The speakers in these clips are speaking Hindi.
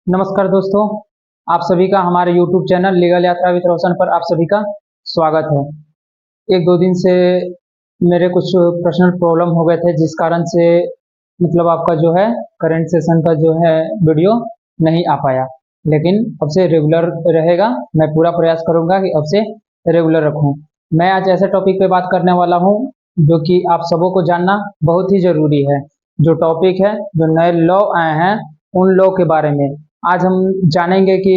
नमस्कार दोस्तों, आप सभी का हमारे YouTube चैनल लीगल यात्रा विद रोशन पर आप सभी का स्वागत है। एक दो दिन से मेरे कुछ पर्सनल प्रॉब्लम हो गए थे, जिस कारण से आपका जो है करंट सेशन का जो है वीडियो नहीं आ पाया, लेकिन अब से रेगुलर रहेगा। मैं पूरा प्रयास करूंगा कि अब से रेगुलर रखूं। मैं आज ऐसे टॉपिक पे बात करने वाला हूं जो कि आप सबों को जानना बहुत ही जरूरी है। जो टॉपिक है, जो नए लॉ आए हैं, उन लॉ के बारे में आज हम जानेंगे कि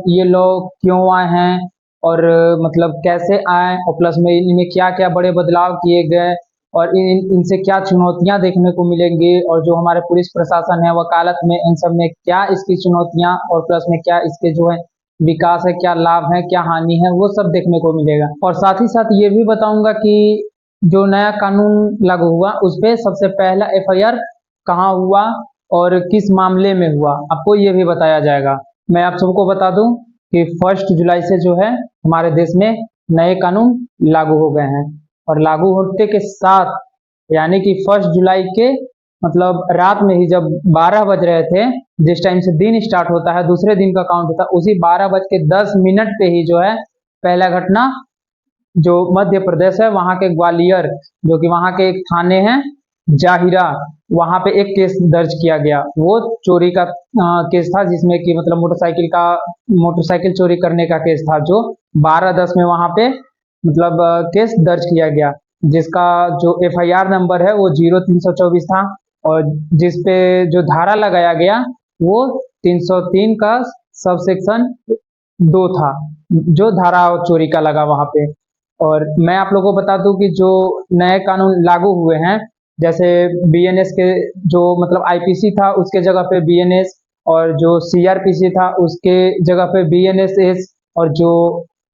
ये लॉ क्यों आए हैं और कैसे आए, और प्लस में इनमें क्या क्या बड़े बदलाव किए गए और इनसे क्या चुनौतियां देखने को मिलेंगी, और जो हमारे पुलिस प्रशासन है वकालत में, इन सब में क्या इसकी चुनौतियां और प्लस में क्या इसके जो है विकास है, क्या लाभ है, क्या हानि है, वो सब देखने को मिलेगा। और साथ ही साथ ये भी बताऊंगा कि जो नया कानून लागू हुआ उस पे सबसे पहला एफआईआर कहाँ हुआ और किस मामले में हुआ, आपको ये भी बताया जाएगा। मैं आप सबको बता दूं कि 1 जुलाई से जो है हमारे देश में नए कानून लागू हो गए हैं, और लागू होते के साथ यानी कि 1 जुलाई के रात में ही जब 12 बज रहे थे, जिस टाइम से दिन स्टार्ट होता है, दूसरे दिन का काउंट होता है, उसी 12:10 पे ही जो है पहला घटना जो मध्य प्रदेश है वहां के ग्वालियर, जो कि वहां के एक थाने हैं जाहिरा, वहां पे एक केस दर्ज किया गया। वो चोरी का केस था, जिसमें कि मोटरसाइकिल चोरी करने का केस था, जो 12/10 में वहां पे केस दर्ज किया गया, जिसका जो एफआईआर नंबर है वो 0324 था, और जिसपे जो धारा लगाया गया वो 303 का सब सेक्शन 2 था, जो धारा चोरी का लगा वहां पे। और मैं आप लोगों को बता दूं कि जो नए कानून लागू हुए हैं, जैसे बीएनएस के जो आईपीसी था उसके जगह पे बीएनएस, और जो सीआरपीसी था उसके जगह पे बीएनएसएस, और जो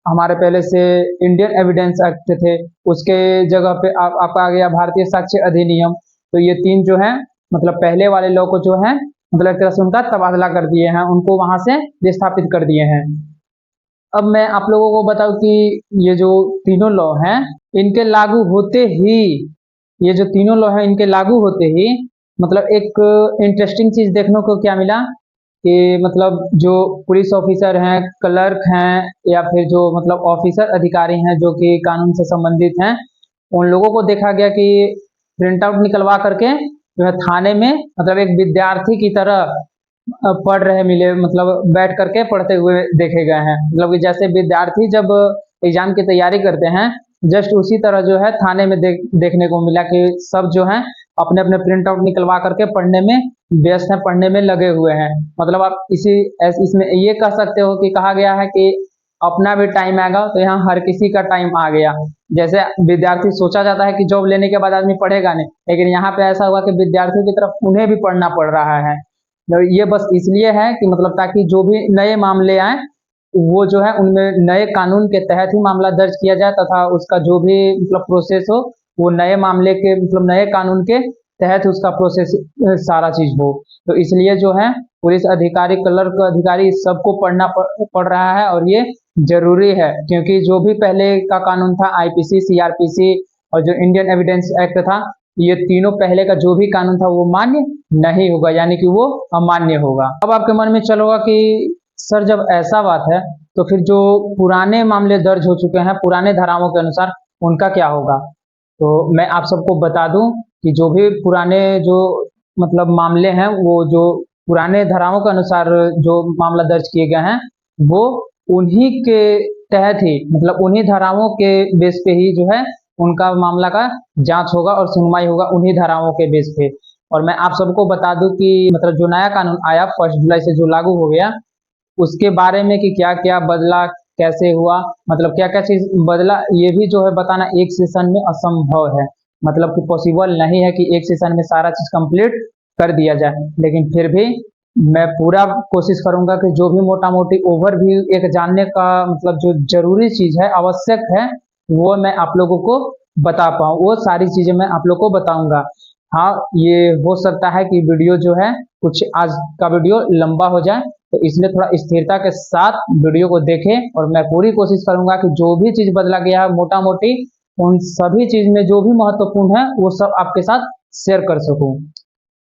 हमारे पहले से इंडियन एविडेंस एक्ट थे उसके जगह पे आपका आ गया भारतीय साक्ष्य अधिनियम। तो ये तीन जो है पहले वाले लॉ को जो है एक तरह से उनका तबादला कर दिए हैं, उनको वहां से विस्थापित कर दिए हैं। अब मैं आप लोगों को बताऊं कि ये जो तीनों लॉ हैं, इनके लागू होते ही, ये जो तीनों लॉ हैं इनके लागू होते ही एक इंटरेस्टिंग चीज देखने को क्या मिला कि जो पुलिस ऑफिसर हैं, क्लर्क हैं, या फिर जो ऑफिसर अधिकारी हैं जो कि कानून से संबंधित हैं, उन लोगों को देखा गया कि प्रिंट आउट निकलवा करके जो है थाने में एक विद्यार्थी की तरह पढ़ रहे मिले, बैठ करके पढ़ते हुए देखे गए हैं। कि जैसे विद्यार्थी जब एग्जाम की तैयारी करते हैं, जस्ट उसी तरह जो है थाने में देखने को मिला कि सब जो है अपने अपने प्रिंट आउट निकलवा करके पढ़ने में व्यस्त हैं, पढ़ने में लगे हुए हैं। आप इसमें ये कह सकते हो कि कहा गया है कि अपना भी टाइम आएगा तो यहाँ हर किसी का टाइम आ गया। जैसे विद्यार्थी सोचा जाता है कि जॉब लेने के बाद आदमी पढ़ेगा नहीं, लेकिन यहाँ पे ऐसा हुआ कि विद्यार्थियों की तरफ उन्हें भी पढ़ना पड़ रहा है। ये बस इसलिए है कि ताकि जो भी नए मामले आए वो जो है उनमें नए कानून के तहत ही मामला दर्ज किया जाए, तथा उसका जो भी प्रोसेस हो वो नए मामले के नए कानून के तहत उसका प्रोसेस सारा चीज हो। तो इसलिए जो है पुलिस अधिकारी, क्लर्क अधिकारी, सबको पढ़ना पड़ रहा है, और ये जरूरी है, क्योंकि जो भी पहले का कानून था आईपीसी, सीआरपीसी और जो इंडियन एविडेंस एक्ट था, ये तीनों पहले का जो भी कानून था वो मान्य नहीं होगा, यानी कि वो अमान्य होगा। अब आपके मन में चलोगा कि सर जब ऐसा बात है तो फिर जो पुराने मामले दर्ज हो चुके हैं पुराने धाराओं के अनुसार, उनका क्या होगा। तो मैं आप सबको बता दूं कि जो भी पुराने जो मामले हैं, वो जो पुराने धाराओं के अनुसार जो मामला दर्ज किए गए हैं, वो उन्हीं के तहत ही उन्हीं धाराओं के बेस पे ही जो है उनका मामला का जांच होगा और सुनवाई होगा उन्हीं धाराओं के बेस पे। और मैं आप सबको बता दूं कि जो नया कानून आया 1 जुलाई से जो लागू हो गया, उसके बारे में कि क्या क्या बदला, कैसे हुआ, क्या क्या चीज बदला, ये भी जो है बताना एक सेशन में असंभव है। कि पॉसिबल नहीं है कि एक सेशन में सारा चीज कंप्लीट कर दिया जाए, लेकिन फिर भी मैं पूरा कोशिश करूंगा कि जो भी मोटा मोटी ओवरव्यू एक जानने का जो जरूरी चीज है, आवश्यक है, वो मैं आप लोगों को बता पाऊँ, वो सारी चीजें मैं आप लोग को बताऊंगा। हाँ, ये हो सकता है कि वीडियो जो है कुछ आज का वीडियो लंबा हो जाए, तो इसलिए थोड़ा स्थिरता के साथ वीडियो को देखें, और मैं पूरी कोशिश करूंगा कि जो भी चीज बदला गया है मोटा मोटी, उन सभी चीज में जो भी महत्वपूर्ण है वो सब आपके साथ शेयर कर सकूं।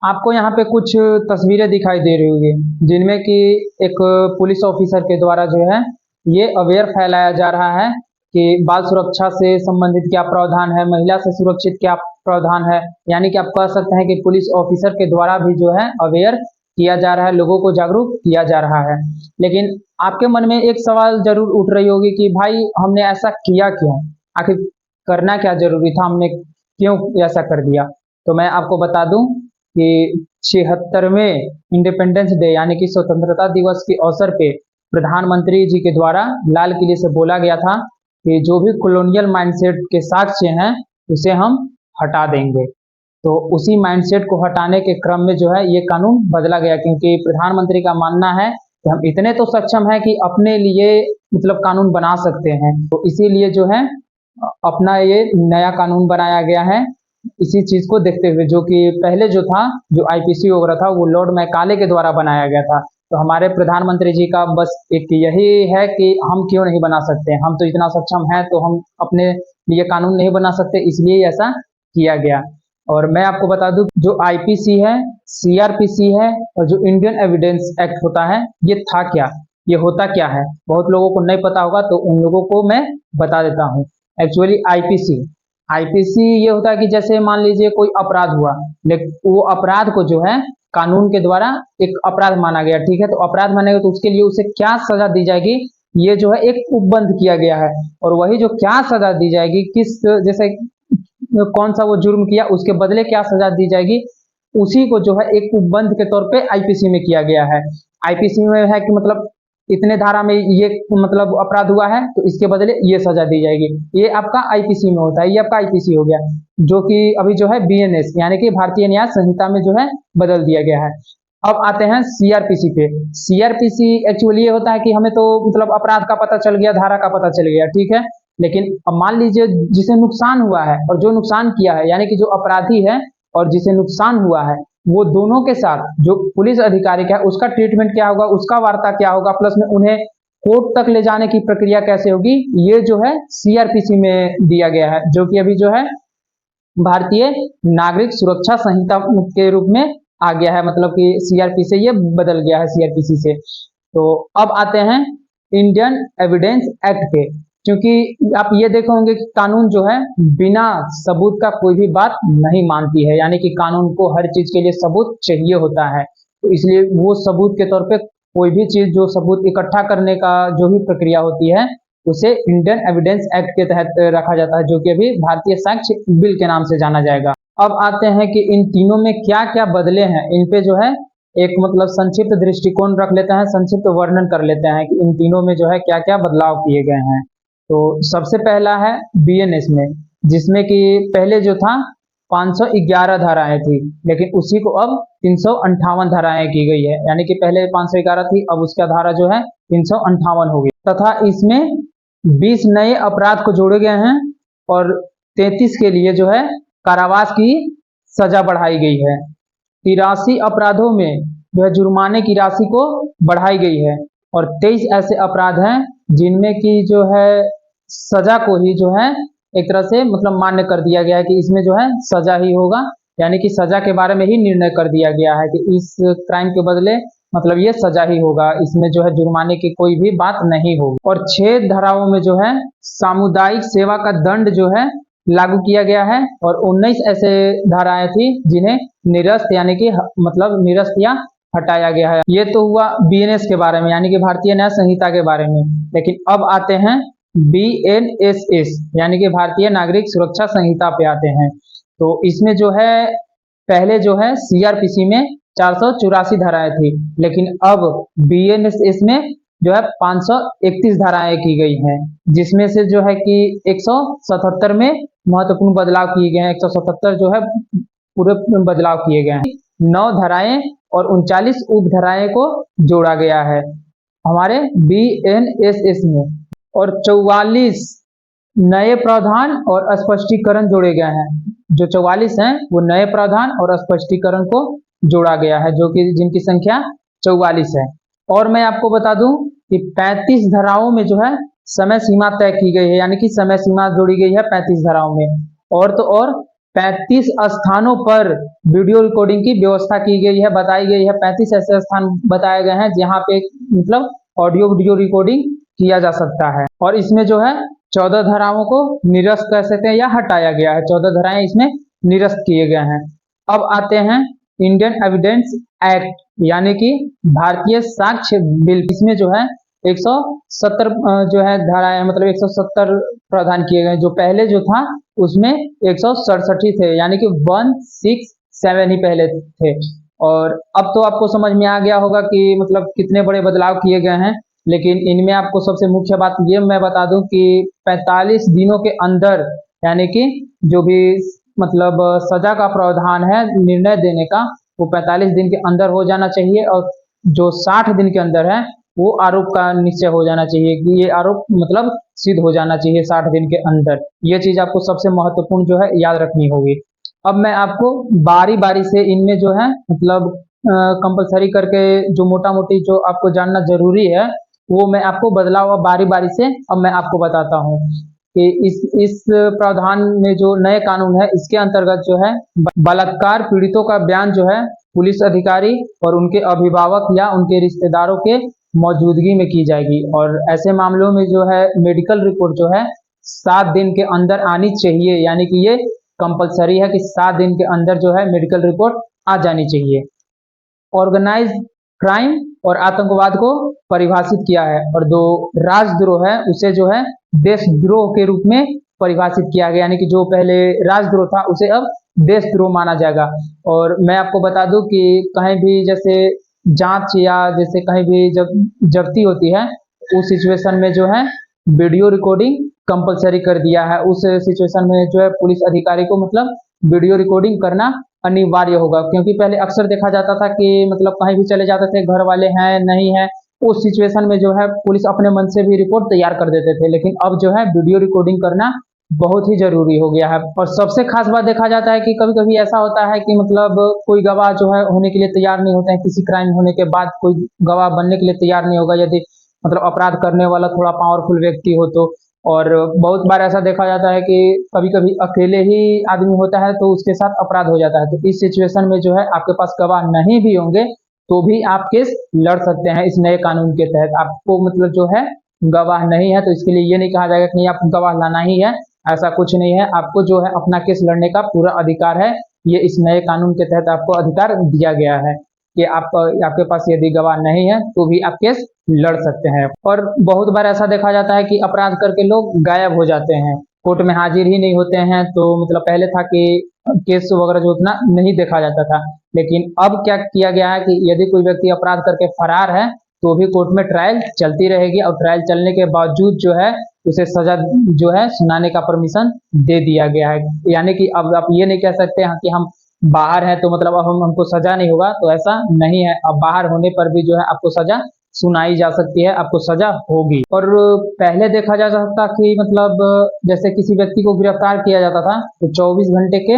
आपको यहाँ पे कुछ तस्वीरें दिखाई दे रही होगी जिनमें कि एक पुलिस ऑफिसर के द्वारा जो है ये अवेयर फैलाया जा रहा है कि बाल सुरक्षा से संबंधित क्या प्रावधान है, महिला से सुरक्षित क्या प्रावधान है। यानी कि आप कह सकते हैं कि पुलिस ऑफिसर के द्वारा भी जो है अवेयर किया जा रहा है, लोगों को जागरूक किया जा रहा है। लेकिन आपके मन में एक सवाल जरूर उठ रही होगी कि भाई हमने ऐसा किया क्यों, आखिर करना क्या जरूरी था, हमने क्यों ऐसा कर दिया। तो मैं आपको बता दूं कि 76वें इंडिपेंडेंस डे यानी कि स्वतंत्रता दिवस के अवसर पे प्रधानमंत्री जी के द्वारा लाल किले से बोला गया था कि जो भी कॉलोनियल माइंडसेट के साक्ष्य हैं उसे हम हटा देंगे। तो उसी माइंडसेट को हटाने के क्रम में जो है ये कानून बदला गया, क्योंकि प्रधानमंत्री का मानना है कि हम इतने तो सक्षम हैं कि अपने लिए मतलब कानून बना सकते हैं। तो इसीलिए जो है अपना ये नया कानून बनाया गया है इसी चीज को देखते हुए, जो कि पहले जो था, जो आईपीसी वगैरह था, वो लॉर्ड मैकाले के द्वारा बनाया गया था। तो हमारे प्रधानमंत्री जी का बस एक यही है कि हम क्यों नहीं बना सकते, हम तो इतना सक्षम हैं तो हम अपने लिए कानून नहीं बना सकते, इसलिए ऐसा किया गया। और मैं आपको बता दूं जो आईपीसी है, सीआरपीसी है और जो इंडियन एविडेंस एक्ट होता है, ये था क्या, ये होता क्या है, बहुत लोगों को नहीं पता होगा, तो उन लोगों को मैं बता देता हूँ। एक्चुअली आईपीसी आईपीसी ये होता है कि जैसे मान लीजिए कोई अपराध हुआ, लेकिन वो अपराध को जो है कानून के द्वारा एक अपराध माना गया, ठीक है, तो अपराध मानेगा तो उसके लिए उसे क्या सजा दी जाएगी, ये जो है एक उपबंध किया गया है। और वही जो क्या सजा दी जाएगी, किस जैसे कौन सा वो जुर्म किया उसके बदले क्या सजा दी जाएगी, उसी को जो है एक उपबंध के तौर पे आईपीसी में किया गया है। आईपीसी में है कि मतलब इतने धारा में ये मतलब अपराध हुआ है तो इसके बदले ये सजा दी जाएगी, ये आपका आईपीसी में होता है, ये आपका आईपीसी हो गया, जो कि अभी जो है बीएनएस यानी कि भारतीय न्याय संहिता में जो है बदल दिया गया है। अब आते हैं सीआरपीसी पे। सीआरपीसी एक्चुअली ये होता है कि हमें तो मतलब अपराध का पता चल गया, धारा का पता चल गया, ठीक है, लेकिन अब मान लीजिए जिसे नुकसान हुआ है और जो नुकसान किया है, यानी कि जो अपराधी है और जिसे नुकसान हुआ है, वो दोनों के साथ जो पुलिस अधिकारी है उसका ट्रीटमेंट क्या होगा, उसका वार्ता क्या होगा, प्लस में उन्हें कोर्ट तक ले जाने की प्रक्रिया कैसे होगी, ये जो है सीआरपीसी में दिया गया है, जो कि अभी जो है भारतीय नागरिक सुरक्षा संहिता के रूप में आ गया है, मतलब कि सीआरपी से ये बदल गया है, सीआरपीसी से। तो अब आते हैं इंडियन एविडेंस एक्ट पे, क्योंकि आप ये देखे होंगे कि कानून जो है बिना सबूत का कोई भी बात नहीं मानती है, यानी कि कानून को हर चीज के लिए सबूत चाहिए होता है, तो इसलिए वो सबूत के तौर पे कोई भी चीज जो सबूत इकट्ठा करने का जो भी प्रक्रिया होती है उसे इंडियन एविडेंस एक्ट के तहत रखा जाता है, जो कि अभी भारतीय साक्ष्य बिल के नाम से जाना जाएगा। अब आते हैं कि इन तीनों में क्या क्या बदले हैं, इन पे जो है एक मतलब संक्षिप्त दृष्टिकोण रख लेते हैं, संक्षिप्त वर्णन कर लेते हैं कि इन तीनों में जो है क्या क्या बदलाव किए गए हैं। तो सबसे पहला है बीएनएस में, जिसमें कि पहले जो था 511 धाराएं थी, लेकिन उसी को अब 358 धाराएं की गई है, यानी कि पहले 511 थी, अब उसका धारा जो है 358 हो गई, तथा इसमें 20 नए अपराध को जोड़े गए हैं और 33 के लिए जो है कारावास की सजा बढ़ाई गई है। 83 अपराधों में जो है जुर्माने की राशि को बढ़ाई गई है और 23 ऐसे अपराध हैं जिनमें की जो है सजा को ही जो है एक तरह से मतलब मान्य कर दिया गया है कि इसमें जो है सजा ही होगा, यानी कि सजा के बारे में ही निर्णय कर दिया गया है कि इस क्राइम के बदले मतलब ये सजा ही होगा, इसमें जो है जुर्माने की कोई भी बात नहीं होगी। और 6 धाराओं में जो है सामुदायिक सेवा का दंड जो है लागू किया गया है और 19 ऐसे धाराएं थी जिन्हें निरस्त यानी कि मतलब निरस्त या हटाया गया है। ये तो हुआ बीएनएस के बारे में, यानी कि भारतीय न्याय संहिता के बारे में। लेकिन अब आते हैं बीएनएसएस यानी कि भारतीय नागरिक सुरक्षा संहिता पे आते हैं। तो इसमें जो है पहले जो है सीआरपीसी में 484 धाराएं थी, लेकिन अब बीएनएसएस में जो है 531 धाराएं की गई हैं, जिसमें से जो है कि 177 में महत्वपूर्ण बदलाव किए गए हैं, 177 जो है पूरे बदलाव किए गए हैं, 9 धाराएं और 39 उप धाराएं को जोड़ा गया है हमारे बीएनएसएस में, और 44 नए प्रावधान और स्पष्टीकरण जोड़े गए हैं। जो 44 हैं वो नए प्रावधान और स्पष्टीकरण को जोड़ा गया है, जो कि जिनकी संख्या 44 है। और मैं आपको बता दूं कि 35 धाराओं में जो है समय सीमा तय की गई है, यानी कि समय सीमा जोड़ी गई है 35 धाराओं में, और तो और 35 स्थानों पर वीडियो रिकॉर्डिंग की व्यवस्था की गई है, बताई गई है। 35 ऐसे स्थान बताए गए हैं जहां पे मतलब ऑडियो वीडियो रिकॉर्डिंग किया जा सकता है। और इसमें जो है 14 धाराओं को निरस्त कर सकते हैं या हटाया गया है। 14 धाराएं इसमें निरस्त किए गए हैं। अब आते हैं इंडियन एविडेंस एक्ट, यानी कि भारतीय साक्ष्य बिल। इसमें जो है 170 जो है धाराएं, मतलब 170 प्रावधान किए गए। जो पहले जो था उसमें 167 ही थे, यानी कि 167 ही पहले थे। और अब तो आपको समझ में आ गया होगा कि मतलब कितने बड़े बदलाव किए गए हैं। लेकिन इनमें आपको सबसे मुख्य बात ये मैं बता दूं कि 45 दिनों के अंदर, यानी कि जो भी मतलब सजा का प्रावधान है निर्णय देने का, वो 45 दिन के अंदर हो जाना चाहिए। और जो 60 दिन के अंदर है वो आरोप का निश्चय हो जाना चाहिए कि ये आरोप मतलब सिद्ध हो जाना चाहिए 60 दिन के अंदर। ये चीज आपको सबसे महत्वपूर्ण जो है याद रखनी होगी। अब मैं आपको बारी बारी से इनमें जो है मतलब कंपलसरी करके जो मोटा मोटी जो आपको जानना जरूरी है वो मैं आपको बदलाव अब बारी बारी से अब मैं आपको बताता हूँ कि इस प्रावधान में जो नए कानून है इसके अंतर्गत जो है बलात्कार पीड़ितों का बयान जो है पुलिस अधिकारी और उनके अभिभावक या उनके रिश्तेदारों के मौजूदगी में की जाएगी। और ऐसे मामलों में जो है मेडिकल रिपोर्ट जो है 7 दिन के अंदर आनी चाहिए, यानी कि ये कंपलसरी है कि 7 दिन के अंदर जो है मेडिकल रिपोर्ट आ जानी चाहिए। ऑर्गेनाइज क्राइम और आतंकवाद को परिभाषित किया है। और जो राजद्रोह है उसे जो है देशद्रोह के रूप में परिभाषित किया गया, यानी कि जो पहले राजद्रोह था उसे अब देशद्रोह माना जाएगा। और मैं आपको बता दूं कि कहीं भी जैसे जांच या जैसे कहीं भी जब जब्ती होती है उस सिचुएशन में जो है वीडियो रिकॉर्डिंग कंपलसरी कर दिया है। उस सिचुएशन में जो है पुलिस अधिकारी को मतलब वीडियो रिकॉर्डिंग करना अनिवार्य होगा। क्योंकि पहले अक्सर देखा जाता था कि मतलब कहीं भी चले जाते थे, घर वाले हैं नहीं है, उस सिचुएशन में जो है पुलिस अपने मन से भी रिपोर्ट तैयार कर देते थे। लेकिन अब जो है वीडियो रिकॉर्डिंग करना बहुत ही जरूरी हो गया है। और सबसे खास बात देखा जाता है कि कभी कभी ऐसा होता है कि मतलब कोई गवाह जो है होने के लिए तैयार नहीं होते हैं, किसी क्राइम होने के बाद कोई गवाह बनने के लिए तैयार नहीं होगा यदि मतलब अपराध करने वाला थोड़ा पावरफुल व्यक्ति हो तो। और बहुत बार ऐसा देखा जाता है कि कभी कभी अकेले ही आदमी होता है तो उसके साथ अपराध हो जाता है। तो इस सिचुएशन में जो है आपके पास गवाह नहीं भी होंगे तो भी आप केस लड़ सकते हैं इस नए कानून के तहत। आपको मतलब जो है गवाह नहीं है तो इसके लिए ये नहीं कहा जाएगा कि नहीं आप गवाह लाना ही है, ऐसा कुछ नहीं है। आपको जो है अपना केस लड़ने का पूरा अधिकार है। ये इस नए कानून के तहत आपको अधिकार दिया गया है कि आपके पास यदि गवाह नहीं है तो भी आप केस लड़ सकते हैं। और बहुत बार ऐसा देखा जाता है कि अपराध करके लोग गायब हो जाते हैं, कोर्ट में हाजिर ही नहीं होते हैं। तो मतलब पहले था कि केस वगैरह जो उतना नहीं देखा जाता था, लेकिन अब क्या किया गया है कि यदि कोई व्यक्ति अपराध करके फरार है तो भी कोर्ट में ट्रायल चलती रहेगी। और ट्रायल चलने के बावजूद जो है उसे सजा जो है सुनाने का परमिशन दे दिया गया है। यानी कि अब आप ये नहीं कह सकते हैं कि हम बाहर हैं तो मतलब अब हमको सजा नहीं होगा, तो ऐसा नहीं है। अब बाहर होने पर भी जो है आपको सजा सुनाई जा सकती है, आपको सजा होगी। और पहले देखा जा सकता कि मतलब जैसे किसी व्यक्ति को गिरफ्तार किया जाता था तो 24 घंटे के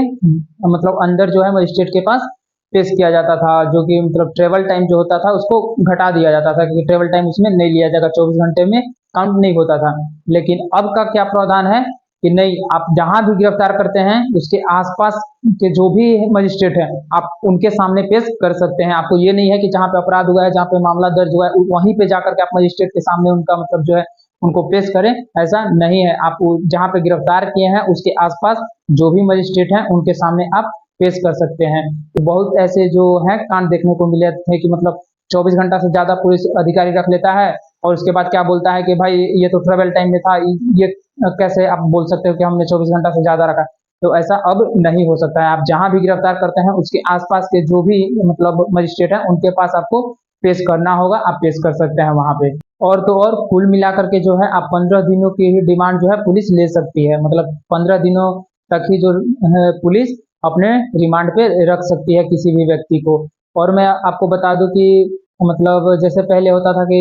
मतलब अंदर जो है मजिस्ट्रेट के पास पेश किया जाता था, जो कि मतलब ट्रेवल टाइम जो होता था उसको घटा दिया जाता था कि ट्रेवल टाइम उसमें नहीं लिया जाएगा, 24 घंटे में काउंट नहीं होता था। लेकिन अब का क्या प्रावधान है कि नहीं, आप जहां भी गिरफ्तार करते हैं उसके आसपास के जो भी मजिस्ट्रेट हैं आप उनके सामने पेश कर सकते हैं। आपको ये नहीं है कि जहां पे अपराध हुआ है, जहां पे मामला दर्ज हुआ है, वहीं पे जाकर के आप मजिस्ट्रेट के सामने उनका मतलब जो है उनको पेश करें, ऐसा नहीं है। आप जहां पे गिरफ्तार किए हैं उसके आसपास जो भी मजिस्ट्रेट हैं उनके सामने आप पेश कर सकते हैं। तो बहुत ऐसे जो है कांड देखने को मिले थे कि मतलब 24 घंटा से ज्यादा पुलिस अधिकारी रख लेता है और उसके बाद क्या बोलता है कि भाई ये तो ट्रेवल टाइम में था, ये कैसे आप बोल सकते हो कि हमने 24 घंटा से ज्यादा रखा। तो ऐसा अब नहीं हो सकता है। आप जहां भी गिरफ्तार करते हैं उसके आसपास के जो भी मतलब मजिस्ट्रेट हैं उनके पास आपको पेश करना होगा, आप पेश कर सकते हैं वहां पे। और तो और कुल मिलाकर के जो है आप 15 दिनों की ही डिमांड जो है पुलिस ले सकती है। मतलब 15 दिनों तक ही जो है पुलिस अपने रिमांड पे रख सकती है किसी भी व्यक्ति को। और मैं आपको बता दूं कि मतलब जैसे पहले होता था कि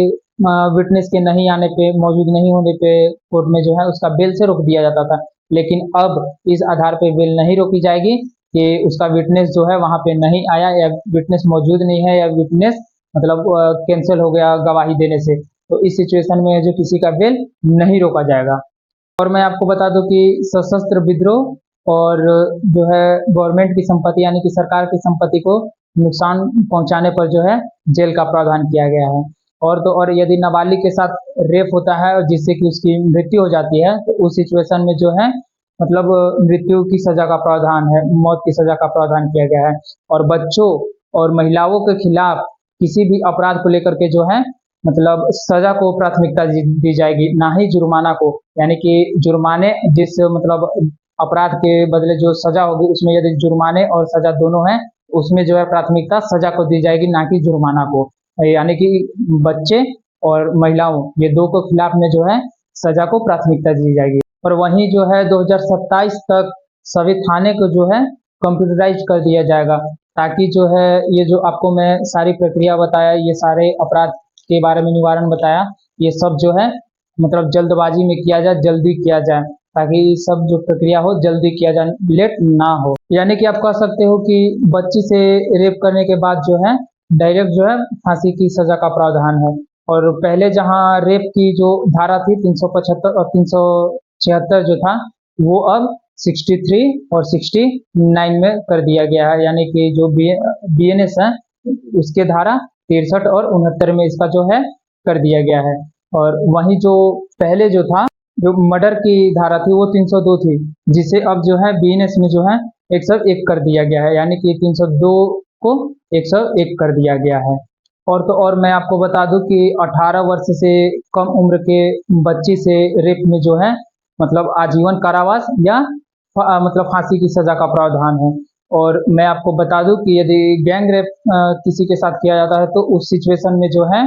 विटनेस के नहीं आने पे, मौजूद नहीं होने पे कोर्ट में जो है उसका बेल से रोक दिया जाता था। लेकिन अब इस आधार पे बेल नहीं रोकी जाएगी कि उसका विटनेस जो है वहां पे नहीं आया या विटनेस मौजूद नहीं है या विटनेस मतलब कैंसिल हो गया गवाही देने से। तो इस सिचुएशन में जो किसी का बेल नहीं रोका जाएगा। और मैं आपको बता दूं कि सशस्त्र विद्रोह और जो है गवर्नमेंट की संपत्ति यानी कि सरकार की संपत्ति को नुकसान पहुंचाने पर जो है जेल का प्रावधान किया गया है। और तो और यदि नाबालिग के साथ रेप होता है और जिससे कि उसकी मृत्यु हो जाती है तो उस सिचुएशन में जो है मतलब मृत्यु की सजा का प्रावधान है, मौत की सजा का प्रावधान किया गया है। और बच्चों और महिलाओं के खिलाफ किसी भी अपराध को लेकर के जो है मतलब सजा को प्राथमिकता दी जाएगी, ना ही जुर्माना को। यानी कि जुर्माने जिस मतलब अपराध के बदले जो सजा होगी उसमें यदि जुर्माने और सजा दोनों हैं, उसमें जो है प्राथमिकता सजा को दी जाएगी, ना कि जुर्माना को। यानी कि बच्चे और महिलाओं ये दो को खिलाफ में जो है सजा को प्राथमिकता दी जाएगी। और वहीं जो है 2027 तक सभी थाने को जो है कंप्यूटराइज कर दिया जाएगा, ताकि जो है ये जो आपको मैं सारी प्रक्रिया बताया, ये सारे अपराध के बारे में निवारण बताया, ये सब जो है मतलब जल्दबाजी में किया जाए, जल्दी किया जाए, ताकि सब जो प्रक्रिया हो जल्दी किया जाए, लेट ना हो। यानी कि आप कह सकते हो कि बच्ची से रेप करने के बाद जो है डायरेक्ट जो है फांसी की सजा का प्रावधान है। और पहले जहां रेप की जो धारा थी 375 और 376 जो था, वो अब 63 और 69 में कर दिया गया है। यानी कि जो बीएनएस है उसके धारा 63 और 69 में इसका जो है कर दिया गया है। और वहीं जो पहले जो था, जो मर्डर की धारा थी वो 302 थी, जिसे अब जो है बीएनएस में जो है 101 कर दिया गया है। यानी कि 302 को 101 कर दिया गया है। और तो और मैं आपको बता दूं कि 18 वर्ष से कम उम्र के बच्ची से रेप में जो है मतलब आजीवन कारावास या मतलब फांसी की सजा का प्रावधान है। और मैं आपको बता दूं कि यदि गैंग रेप किसी के साथ किया जाता है तो उस सिचुएशन में जो है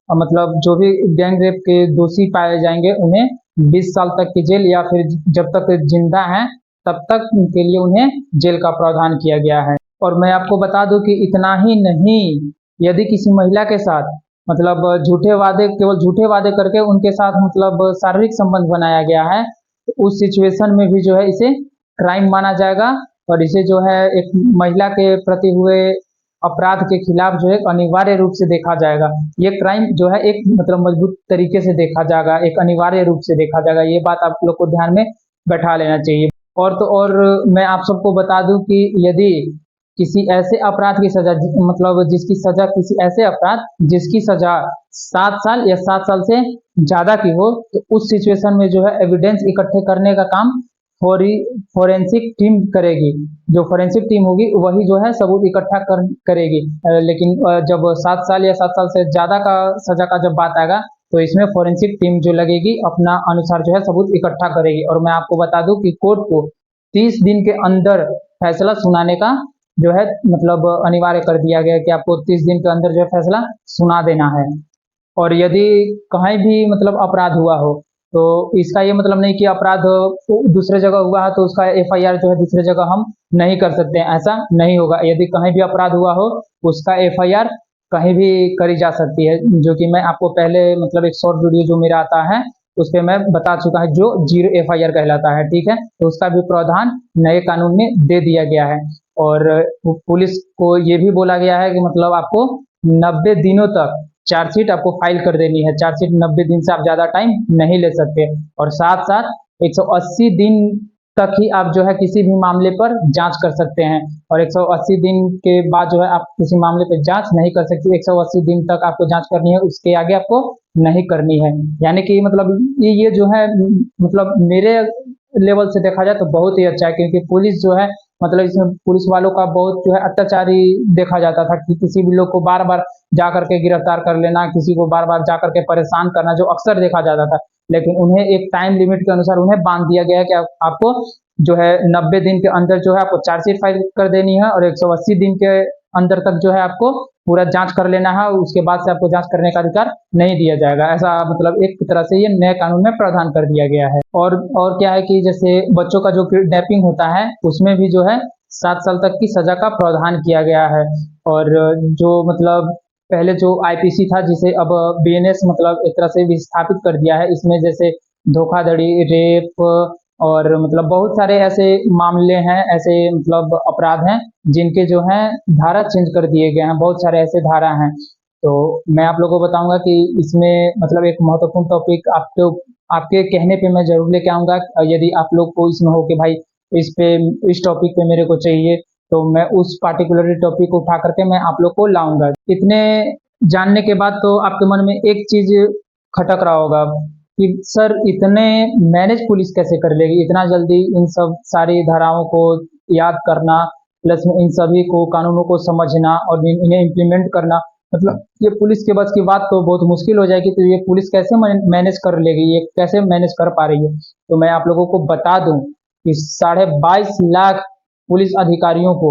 मतलब जो भी गैंग रेप के दोषी पाए जाएंगे उन्हें 20 साल तक की जेल या फिर जब तक जिंदा हैं तब तक के लिए उन्हें जेल का प्रावधान किया गया है। और मैं आपको बता दूं कि इतना ही नहीं, यदि किसी महिला के साथ मतलब झूठे वादे, केवल झूठे वादे करके उनके साथ मतलब शारीरिक संबंध बनाया गया है, तो उस सिचुएशन में भी जो है इसे क्राइम माना जाएगा। और इसे जो है एक महिला के प्रति हुए अपराध के खिलाफ जो है अनिवार्य रूप से देखा जाएगा। ये क्राइम जो है एक मतलब मजबूत तरीके से देखा जाएगा, एक अनिवार्य रूप से देखा जाएगा। ये बात आप लोग को ध्यान में बैठा लेना चाहिए। और तो और मैं आप सबको बता दूं कि यदि किसी ऐसे अपराध की सजा मतलब जिसकी सजा किसी ऐसे अपराध जिसकी सजा 7 साल या 7 साल से ज्यादा की हो, तो उस सिचुएशन में जो है एविडेंस इकट्ठे करने का काम फोरेंसिक टीम करेगी। जो फोरेंसिक टीम होगी वही जो है सबूत इकट्ठा करेगी। लेकिन जब 7 साल या 7 साल से ज्यादा का सजा का जब बात आएगा तो इसमें फोरेंसिक टीम जो लगेगी अपना अनुसार जो है सबूत इकट्ठा करेगी। और मैं आपको बता दूं कि कोर्ट को 30 दिन के अंदर फैसला सुनाने का जो है मतलब अनिवार्य कर दिया गया है कि आपको 30 दिन के अंदर जो है फैसला सुना देना है। और यदि कहीं भी मतलब अपराध हुआ हो तो इसका ये मतलब नहीं कि अपराध दूसरे जगह हुआ है तो उसका एफआईआर जो है दूसरे जगह हम नहीं कर सकते हैं, ऐसा नहीं होगा। यदि कहीं भी अपराध हुआ हो उसका एफआईआर कहीं भी करी जा सकती है, जो कि मैं आपको पहले मतलब एक शॉर्ट वीडियो जो मेरा आता है उस पर मैं बता चुका है, जो जीरो एफआईआर कहलाता है। ठीक है, तो उसका भी प्रावधान नए कानून में दे दिया गया है। और पुलिस को ये भी बोला गया है कि मतलब आपको 90 दिनों तक चार्जशीट आपको फाइल कर देनी है। चार्जशीट 90 दिन से आप ज्यादा टाइम नहीं ले सकते। और साथ साथ 180 दिन तक ही आप जो है किसी भी मामले पर जांच कर सकते हैं। और 180 दिन के बाद जो है आप किसी मामले पर जांच नहीं कर सकते। 180 दिन तक आपको जांच करनी है, उसके आगे आपको नहीं करनी है। यानी कि मतलब ये जो है मतलब मेरे लेवल से देखा जाए तो बहुत ही अच्छा है, क्योंकि पुलिस जो है मतलब इसमें पुलिस वालों का बहुत जो है अत्याचारी देखा जाता था कि किसी भी लोग को बार बार जा करके गिरफ्तार कर लेना, किसी को बार बार जा करके परेशान करना, जो अक्सर देखा जाता था। लेकिन उन्हें एक टाइम लिमिट के अनुसार उन्हें बांध दिया गया है कि आपको जो है 90 दिन के अंदर जो है आपको चार्जशीट फाइल कर देनी है और 180 दिन के अंदर तक जो है आपको पूरा जांच कर लेना है। उसके बाद से आपको जांच करने का अधिकार नहीं दिया जाएगा। ऐसा मतलब एक तरह से ये नए कानून में प्रावधान कर दिया गया है। और क्या है कि जैसे बच्चों का जो किडनैपिंग होता है उसमें भी जो है 7 साल तक की सजा का प्रावधान किया गया है। और जो मतलब पहले जो आईपीसी था जिसे अब बीएनएस मतलब एक तरह से विस्थापित कर दिया है, इसमें जैसे धोखाधड़ी, रेप और मतलब बहुत सारे ऐसे मामले हैं, ऐसे मतलब अपराध हैं जिनके जो है धारा चेंज कर दिए गए हैं। बहुत सारे ऐसे धारा हैं। तो मैं आप लोगों को बताऊंगा कि इसमें मतलब एक महत्वपूर्ण टॉपिक आपके आपके कहने पे मैं जरूर लेके आऊंगा। यदि आप लोग को इसमें हो कि भाई इस पे इस टॉपिक पे मेरे को चाहिए, तो मैं उस पार्टिकुलर टॉपिक को उठा करके मैं आप लोग को लाऊंगा। इतने जानने के बाद तो आपके मन में एक चीज खटक रहा होगा कि सर इतने मैनेज पुलिस कैसे कर लेगी, इतना जल्दी इन सब सारी धाराओं को याद करना, प्लस में इन सभी को कानूनों को समझना और इन्हें इम्प्लीमेंट करना, मतलब ये पुलिस के बस की बात तो बहुत मुश्किल हो जाएगी। तो ये पुलिस कैसे मैनेज कर लेगी, ये कैसे मैनेज कर पा रही है? तो मैं आप लोगों को बता दूं कि 22.5 लाख पुलिस अधिकारियों को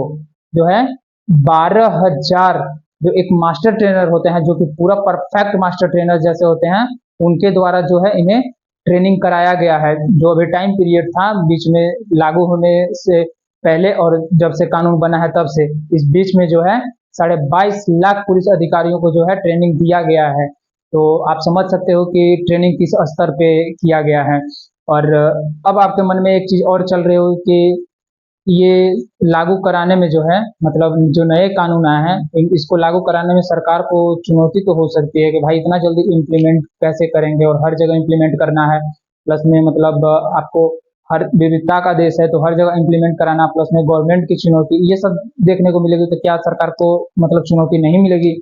जो है 12,000 जो एक मास्टर ट्रेनर होते हैं, जो कि पूरा परफेक्ट मास्टर ट्रेनर जैसे होते हैं, उनके द्वारा जो है इन्हें ट्रेनिंग कराया गया है। जो अभी टाइम पीरियड था बीच में लागू होने से पहले और जब से कानून बना है तब से, इस बीच में जो है 22.5 लाख पुलिस अधिकारियों को जो है ट्रेनिंग दिया गया है। तो आप समझ सकते हो कि ट्रेनिंग किस स्तर पे किया गया है। और अब आपके मन में एक चीज और चल रही हो कि ये लागू कराने में जो है, मतलब जो नए कानून आए हैं इसको लागू कराने में सरकार को चुनौती तो हो सकती है कि भाई इतना जल्दी इम्प्लीमेंट कैसे करेंगे, और हर जगह इम्प्लीमेंट करना है। प्लस में मतलब आपको हर विविधता का देश है तो हर जगह इम्प्लीमेंट कराना, प्लस में गवर्नमेंट की चुनौती, ये सब देखने को मिलेगी। तो क्या सरकार को मतलब चुनौती नहीं मिलेगी?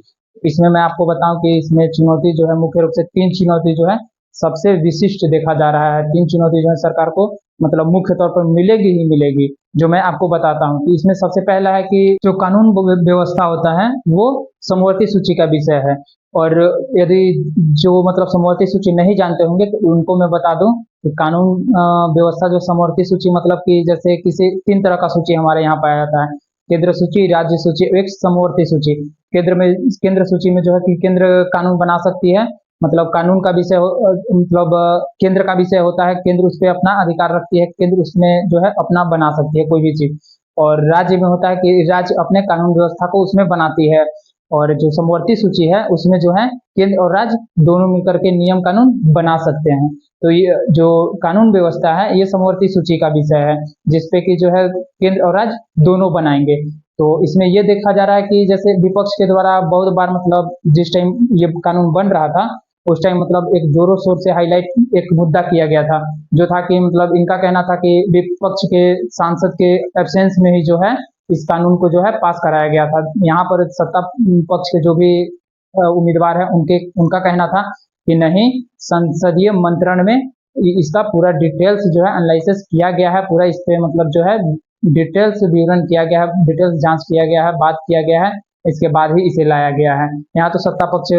इसमें मैं आपको बताऊं कि इसमें चुनौती जो है मुख्य रूप से 3 चुनौती जो है सबसे विशिष्ट देखा जा रहा है। 3 चुनौती जो है सरकार को मतलब मुख्य तौर पर मिलेगी ही मिलेगी, जो मैं आपको बताता हूँ कि इसमें सबसे पहला है कि जो कानून व्यवस्था होता है वो समवर्ती सूची का विषय है। और यदि जो मतलब समवर्ती सूची नहीं जानते होंगे तो उनको मैं बता दूं कि कानून व्यवस्था जो समवर्ती सूची मतलब कि जैसे किसी 3 तरह का सूची हमारे यहाँ पाया जाता है: केंद्र सूची, राज्य सूची, एक समवर्ती सूची। केंद्र सूची में जो है कि केंद्र कानून बना सकती है, मतलब कानून का विषय मतलब केंद्र का विषय होता है, केंद्र उस पर अपना अधिकार रखती है, केंद्र उसमें जो है अपना बना सकती है कोई भी चीज। और राज्य में होता है कि राज्य अपने कानून व्यवस्था को उसमें बनाती है। और जो समवर्ती सूची है उसमें जो है केंद्र और राज्य दोनों मिलकर के नियम कानून बना सकते हैं। तो ये जो कानून व्यवस्था है ये समवर्ती सूची का विषय है, जिसपे कि जो है केंद्र और राज्य दोनों बनाएंगे। तो इसमें ये देखा जा रहा है कि जैसे विपक्ष के द्वारा बहुत बार मतलब जिस टाइम ये कानून बन रहा था उस टाइम मतलब एक जोरों शोर से हाईलाइट एक मुद्दा किया गया था, जो था कि मतलब इनका कहना था कि विपक्ष के सांसद के एब्सेंस में ही जो है इस कानून को जो है पास कराया गया था। यहाँ पर सत्ता पक्ष के जो भी उम्मीदवार है उनका कहना था कि नहीं, संसदीय मंत्रण में इसका पूरा डिटेल्स जो है एनालिसिस किया गया है, पूरा इस पे मतलब जो है डिटेल्स विवरण किया गया है, डिटेल्स जांच किया गया है, बात किया गया है, इसके बाद ही इसे लाया गया है। यहाँ तो सत्ता पक्ष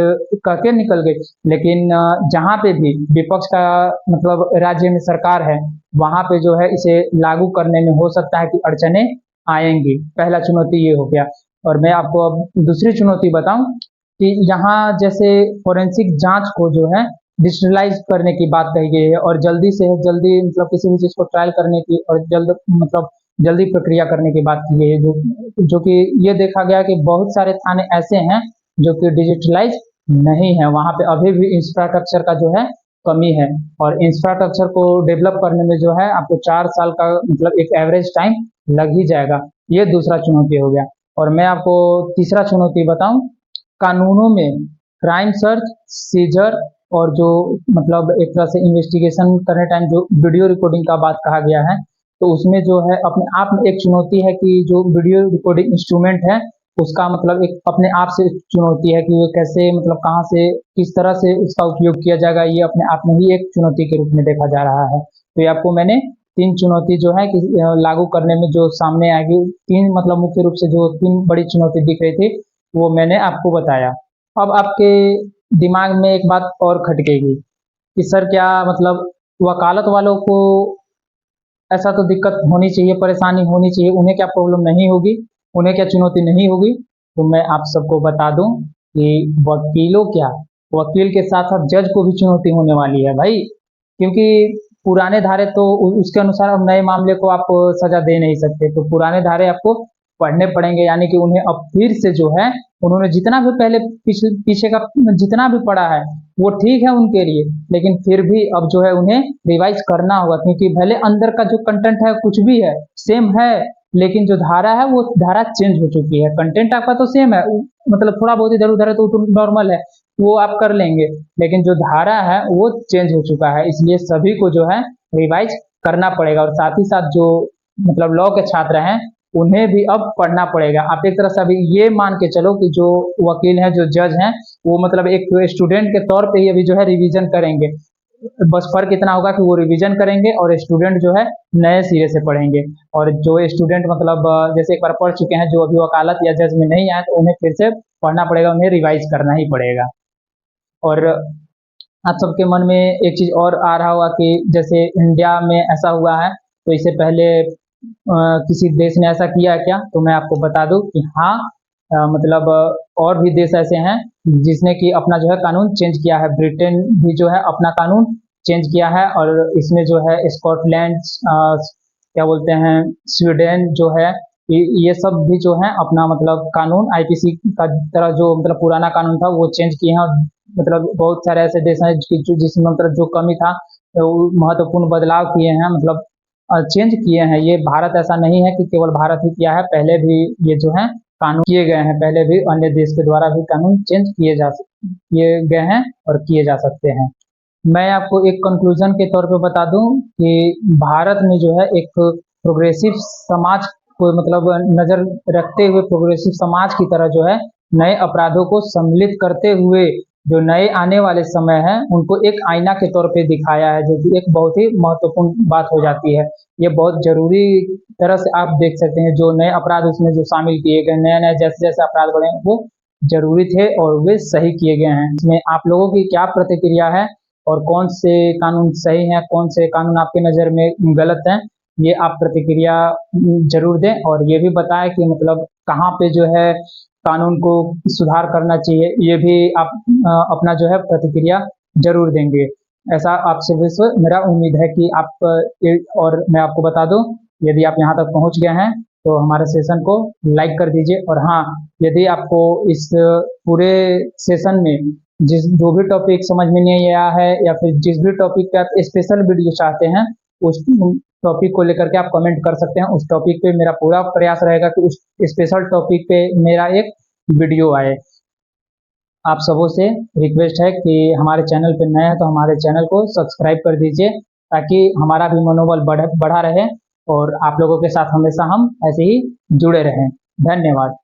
कह के निकल गई, लेकिन जहाँ पे भी विपक्ष का मतलब राज्य में सरकार है वहां पे जो है इसे लागू करने में हो सकता है कि अड़चने आएंगी। पहला चुनौती ये हो गया। और मैं आपको अब दूसरी चुनौती बताऊं कि यहाँ जैसे फोरेंसिक जांच को जो है डिजिटलाइज करने की बात कही गई है, और जल्दी से जल्दी मतलब किसी भी चीज को ट्रायल करने की और मतलब जल्दी प्रक्रिया करने की बात की गई है। जो कि ये देखा गया कि बहुत सारे थाने ऐसे हैं जो कि डिजिटलाइज नहीं है, वहां पे अभी भी इंफ्रास्ट्रक्चर का जो है कमी है। और इंफ्रास्ट्रक्चर को डेवलप करने में जो है आपको 4 साल का मतलब एक एवरेज टाइम लग ही जाएगा। ये दूसरा चुनौती हो गया। और मैं आपको तीसरा चुनौती बताऊं, कानूनों में क्राइम सर्च, सीजर और जो मतलब एक तरह से इन्वेस्टिगेशन करने टाइम जो वीडियो रिकॉर्डिंग का बात कहा गया है, तो उसमें जो है अपने आप में एक चुनौती है कि जो वीडियो रिकॉर्डिंग इंस्ट्रूमेंट है उसका मतलब एक अपने आप से चुनौती है कि वो कैसे मतलब कहाँ से किस तरह से उसका उपयोग किया जाएगा, ये अपने आप में ही एक चुनौती के रूप में देखा जा रहा है। तो ये आपको मैंने 3 चुनौती जो है कि लागू करने में जो सामने आएगी, 3 मतलब मुख्य रूप से जो 3 बड़ी चुनौती दिख रही थी वो मैंने आपको बताया। अब आपके दिमाग में एक बात और खटकेगी कि सर क्या मतलब वकालत वालों को ऐसा तो दिक्कत होनी चाहिए, परेशानी होनी चाहिए, उन्हें क्या प्रॉब्लम नहीं होगी, उन्हें क्या चुनौती नहीं होगी? तो मैं आप सबको बता दूं कि वकीलों क्या, वकील के साथ साथ जज को भी चुनौती होने वाली है भाई। क्योंकि पुराने धारे तो उसके अनुसार अब नए मामले को आप सजा दे नहीं सकते, तो पुराने धारे आपको पढ़ने पड़ेंगे, यानी कि उन्हें अब फिर से जो है उन्होंने जितना भी पहले पीछे का जितना भी पढ़ा है वो ठीक है उनके लिए, लेकिन फिर भी अब जो है उन्हें रिवाइज करना होगा। क्योंकि भले अंदर का जो कंटेंट है कुछ भी है, सेम है, लेकिन जो धारा है वो धारा चेंज हो चुकी है। कंटेंट आपका तो सेम है, मतलब थोड़ा बहुत इधर उधर है तो नॉर्मल है, वो आप कर लेंगे, लेकिन जो धारा है वो चेंज हो चुका है, इसलिए सभी को जो है रिवाइज करना पड़ेगा। और साथ ही साथ जो मतलब लॉ के छात्र हैं उन्हें भी अब पढ़ना पड़ेगा। आप एक तरह से अभी ये मान के चलो कि जो वकील हैं, जो जज हैं, वो मतलब एक स्टूडेंट के तौर पे ही अभी जो है रिवीजन करेंगे। बस फर्क इतना होगा कि वो रिवीजन करेंगे और स्टूडेंट जो है नए सिरे से पढ़ेंगे। और जो स्टूडेंट मतलब जैसे एक बार पढ़ चुके हैं, जो अभी वकालत या जज में नहीं आए, तो उन्हें फिर से पढ़ना पड़ेगा, उन्हें रिवाइज करना ही पड़ेगा। और आप सबके मन में एक चीज और आ रहा होगा कि जैसे इंडिया में ऐसा हुआ है, तो इससे पहले किसी देश ने ऐसा किया है क्या? तो मैं आपको बता दूं कि हाँ, मतलब और भी देश ऐसे हैं जिसने कि अपना जो है कानून चेंज किया है। ब्रिटेन भी जो है अपना कानून चेंज किया है, और इसमें जो है स्कॉटलैंड, क्या बोलते हैं, स्वीडन जो है, ये सब भी जो है अपना मतलब कानून आईपीसी का तरह जो मतलब पुराना कानून था वो चेंज किए हैं। मतलब बहुत सारे ऐसे देश हैं जिसमें मतलब जो कमी था वो महत्वपूर्ण बदलाव किए हैं, मतलब चेंज किए हैं। ये भारत ऐसा नहीं है कि केवल भारत ही किया है, पहले भी ये जो है कानून किए गए हैं, पहले भी अन्य देश के द्वारा भी कानून चेंज किए गए हैं और किए जा सकते हैं। मैं आपको एक कंक्लूजन के तौर पे बता दूं कि भारत में जो है एक प्रोग्रेसिव समाज को मतलब नजर रखते हुए, प्रोग्रेसिव समाज की तरह जो है नए अपराधों को सम्मिलित करते हुए जो नए आने वाले समय है उनको एक आईना के तौर पे दिखाया है, जो कि एक बहुत ही महत्वपूर्ण बात हो जाती है। ये बहुत जरूरी तरह से आप देख सकते हैं, जो नए अपराध उसमें जो शामिल किए गए, नए नए जैसे जैसे अपराध बढ़े वो जरूरी थे और वे सही किए गए हैं। इसमें आप लोगों की क्या प्रतिक्रिया है और कौन से कानून सही हैं, कौन से कानून आपके नज़र में गलत हैं, ये आप प्रतिक्रिया जरूर दें। और ये भी बताएं कि मतलब कहाँ पे जो है कानून को सुधार करना चाहिए, ये भी आप अपना जो है प्रतिक्रिया जरूर देंगे। ऐसा आपसे विश्व मेरा उम्मीद है कि आप और मैं आपको बता दूं, यदि आप यहाँ तक पहुँच गए हैं तो हमारे सेशन को लाइक कर दीजिए। और हाँ, यदि आपको इस पूरे सेशन में जो भी टॉपिक समझ में नहीं आया है, या फिर जिस भी टॉपिक पे आप स्पेशल वीडियो चाहते हैं, उस टॉपिक को लेकर के आप कमेंट कर सकते हैं। उस टॉपिक पे मेरा पूरा प्रयास रहेगा कि उस स्पेशल टॉपिक पे मेरा एक वीडियो आए। आप सबों से रिक्वेस्ट है कि हमारे चैनल पे नए हैं तो हमारे चैनल को सब्सक्राइब कर दीजिए, ताकि हमारा भी मनोबल बढ़ा रहे और आप लोगों के साथ हमेशा हम ऐसे ही जुड़े रहें। धन्यवाद।